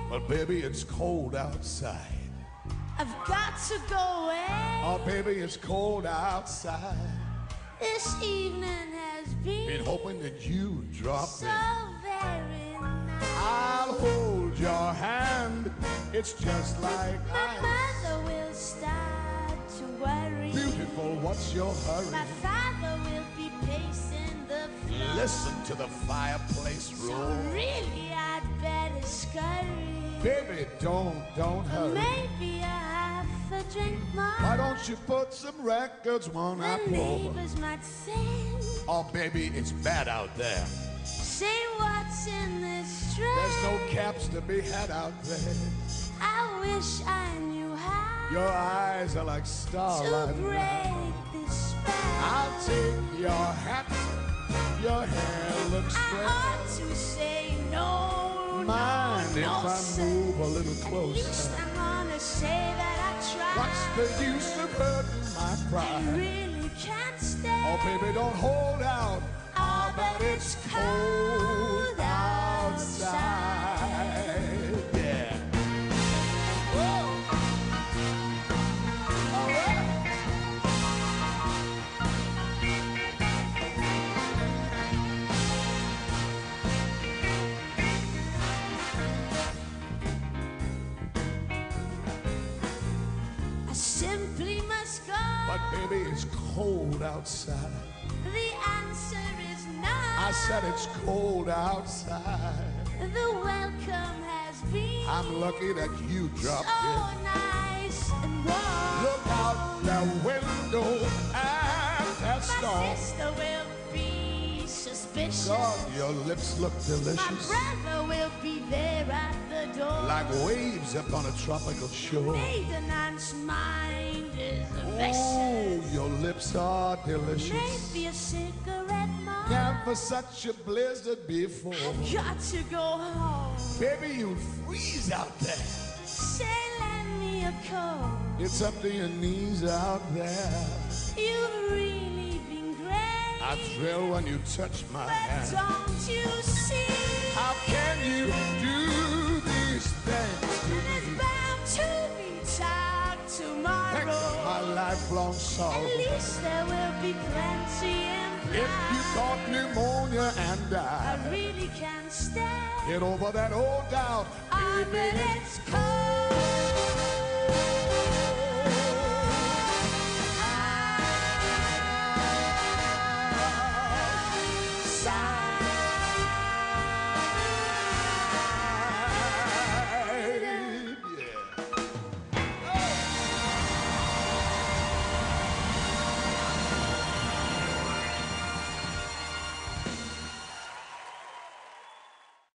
But baby, it's cold outside. I've got to go away. Oh, baby, it's cold outside. This evening has Been hoping that you drop so in. very nice. I'll hold your hand. It's just like My ice. mother will start to worry. Beautiful, what's your hurry? My father will be pacing the floor. Listen to the fireplace So roar. really I'd better scurry. Baby, don't Or hurry. maybe a half a drink more. Why don't you put some records one The after over? neighbors might think, Oh, baby, it's bad out there. say what's in this dress. There's no caps to be had out there. I wish I knew how Your eyes are like to starlight. break this spell. I'll take your hat. Your hair looks I fresh. ought to say no. Mind no, if no, I sir. move a little At closer? least I'm gonna say that I tried. What's the use of hurting my I pride? really can't stay. Oh, baby, don't hold out. Ah, but it's cold outside. Yeah. Woo! All right. I simply must go. But baby, it's cold outside. The answer is no. I said it's cold outside. The welcome has been I'm lucky that you dropped so in. nice and warm. Look out the window at that My storm. sister will be suspicious. God, your lips look My delicious. brother will be there at the door. Like waves upon a tropical shore. Maiden aunt's mind is Oh, vicious. your lips are delicious. Maybe a cigarette more. Never such a blizzard before. Got to go home. Baby, you'd freeze out there. Say, lend me a coat. It's up to your knees out there. You've really been great. I thrill when you touch my But hand. don't you see? How can you do these things to It's me? bound to be talk Thanks tomorrow. my lifelong At sorrow. least there will be plenty If you implied. caught pneumonia and I died, really can't stay. get over that old doubt, Ah, baby. but it's cold